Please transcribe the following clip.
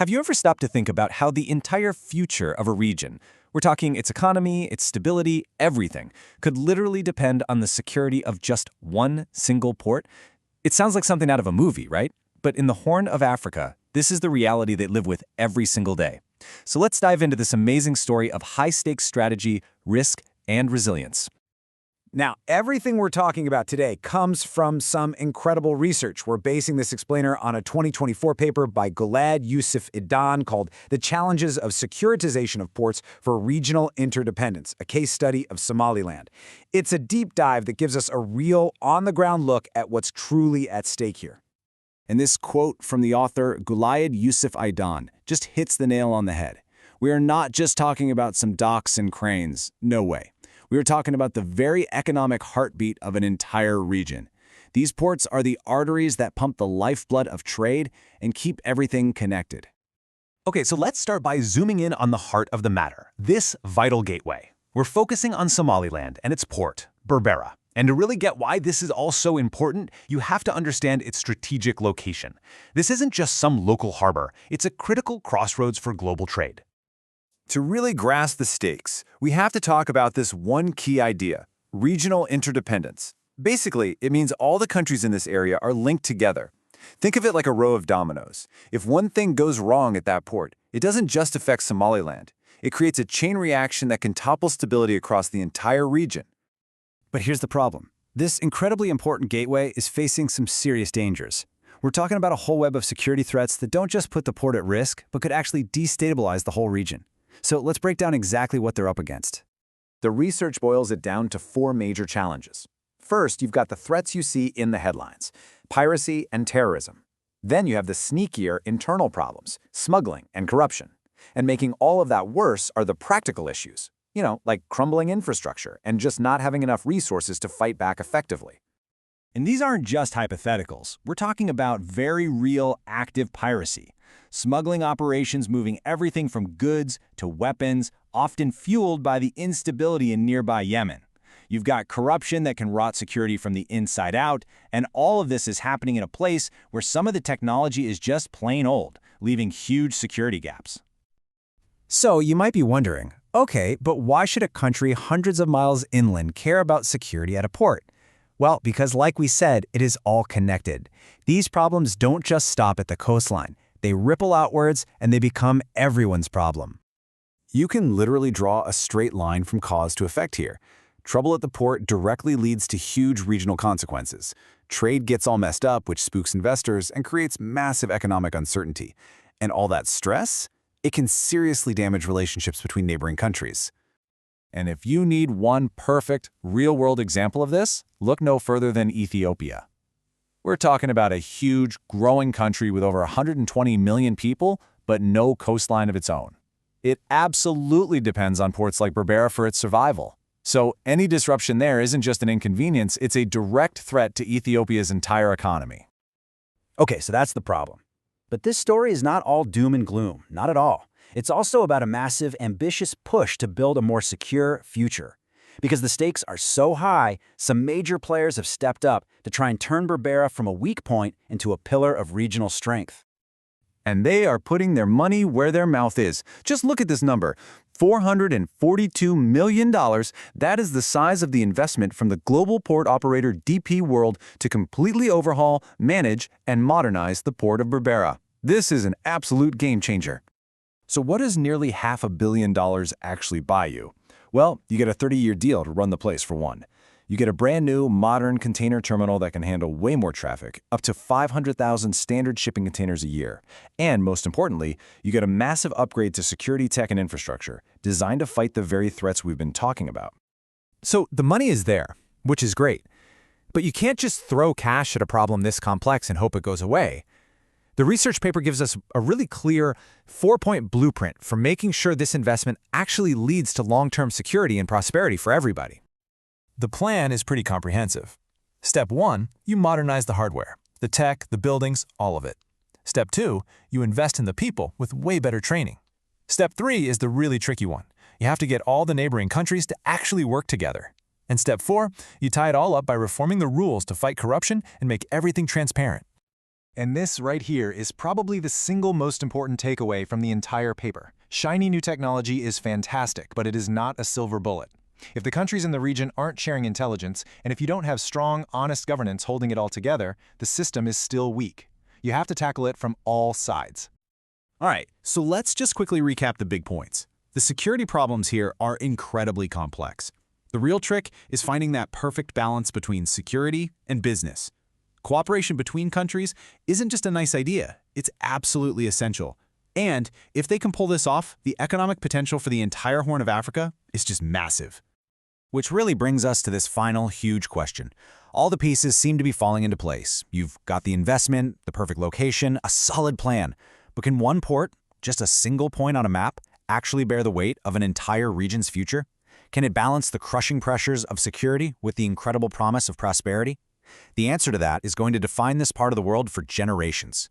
Have you ever stopped to think about how the entire future of a region, we're talking its economy, its stability, everything, could literally depend on the security of just one single port? It sounds like something out of a movie, right? But in the Horn of Africa, this is the reality they live with every single day. So let's dive into this amazing story of high-stakes strategy, risk, and resilience. Now, everything we're talking about today comes from some incredible research. We're basing this explainer on a 2024 paper by 𝗤𝗏 called The Challenges of Securitization of Ports for Regional Interdependence, a case study of Somaliland. It's a deep dive that gives us a real, on-the-ground look at what's truly at stake here. And this quote from the author 𝗤𝗏 just hits the nail on the head. We are not just talking about some docks and cranes. No way. We are talking about the very economic heartbeat of an entire region. These ports are the arteries that pump the lifeblood of trade and keep everything connected. Okay, so let's start by zooming in on the heart of the matter, this vital gateway. We're focusing on Somaliland and its port, Berbera. And to really get why this is all so important, you have to understand its strategic location. This isn't just some local harbor, it's a critical crossroads for global trade. To really grasp the stakes, we have to talk about this one key idea: regional interdependence. Basically, it means all the countries in this area are linked together. Think of it like a row of dominoes. If one thing goes wrong at that port, it doesn't just affect Somaliland. It creates a chain reaction that can topple stability across the entire region. But here's the problem. This incredibly important gateway is facing some serious dangers. We're talking about a whole web of security threats that don't just put the port at risk, but could actually destabilize the whole region. So let's break down exactly what they're up against. The research boils it down to four major challenges. First, you've got the threats you see in the headlines: piracy and terrorism. Then you have the sneakier internal problems, smuggling and corruption. And making all of that worse are the practical issues, like crumbling infrastructure and just not having enough resources to fight back effectively. And these aren't just hypotheticals. We're talking about very real, active piracy. Smuggling operations moving everything from goods to weapons, often fueled by the instability in nearby Yemen. You've got corruption that can rot security from the inside out, and all of this is happening in a place where some of the technology is just plain old, leaving huge security gaps. So you might be wondering, okay, but why should a country hundreds of miles inland care about security at a port? Well, because like we said, it is all connected. These problems don't just stop at the coastline. They ripple outwards, and they become everyone's problem. You can literally draw a straight line from cause to effect here. Trouble at the port directly leads to huge regional consequences. Trade gets all messed up, which spooks investors and creates massive economic uncertainty. And all that stress? It can seriously damage relationships between neighboring countries. And if you need one perfect, real-world example of this, look no further than Ethiopia. We're talking about a huge, growing country with over 120 million people, but no coastline of its own. It absolutely depends on ports like Berbera for its survival. So any disruption there isn't just an inconvenience, it's a direct threat to Ethiopia's entire economy. Okay, so that's the problem. But this story is not all doom and gloom, not at all. It's also about a massive, ambitious push to build a more secure future. Because the stakes are so high, some major players have stepped up to try and turn Berbera from a weak point into a pillar of regional strength. And they are putting their money where their mouth is. Just look at this number, $442 million. That is the size of the investment from the global port operator DP World to completely overhaul, manage, and modernize the port of Berbera. This is an absolute game changer. So what does nearly $500 million actually buy you? Well, you get a 30-year deal to run the place for one. You get a brand new, modern container terminal that can handle way more traffic, up to 500,000 standard shipping containers a year. And most importantly, you get a massive upgrade to security tech and infrastructure, designed to fight the very threats we've been talking about. So the money is there, which is great. But you can't just throw cash at a problem this complex and hope it goes away. The research paper gives us a really clear 4-point blueprint for making sure this investment actually leads to long-term security and prosperity for everybody. The plan is pretty comprehensive. Step 1, you modernize the hardware, the tech, the buildings, all of it. Step 2, you invest in the people with way better training. Step 3 is the really tricky one. You have to get all the neighboring countries to actually work together. And Step 4, you tie it all up by reforming the rules to fight corruption and make everything transparent. And this right here is probably the single most important takeaway from the entire paper. Shiny new technology is fantastic, but it is not a silver bullet. If the countries in the region aren't sharing intelligence, and if you don't have strong, honest governance holding it all together, the system is still weak. You have to tackle it from all sides. All right, so let's just quickly recap the big points. The security problems here are incredibly complex. The real trick is finding that perfect balance between security and business. Cooperation between countries isn't just a nice idea, it's absolutely essential. And if they can pull this off, the economic potential for the entire Horn of Africa is just massive. Which really brings us to this final huge question. All the pieces seem to be falling into place. You've got the investment, the perfect location, a solid plan. But can one port, just a single point on a map, actually bear the weight of an entire region's future? Can it balance the crushing pressures of security with the incredible promise of prosperity? The answer to that is going to define this part of the world for generations.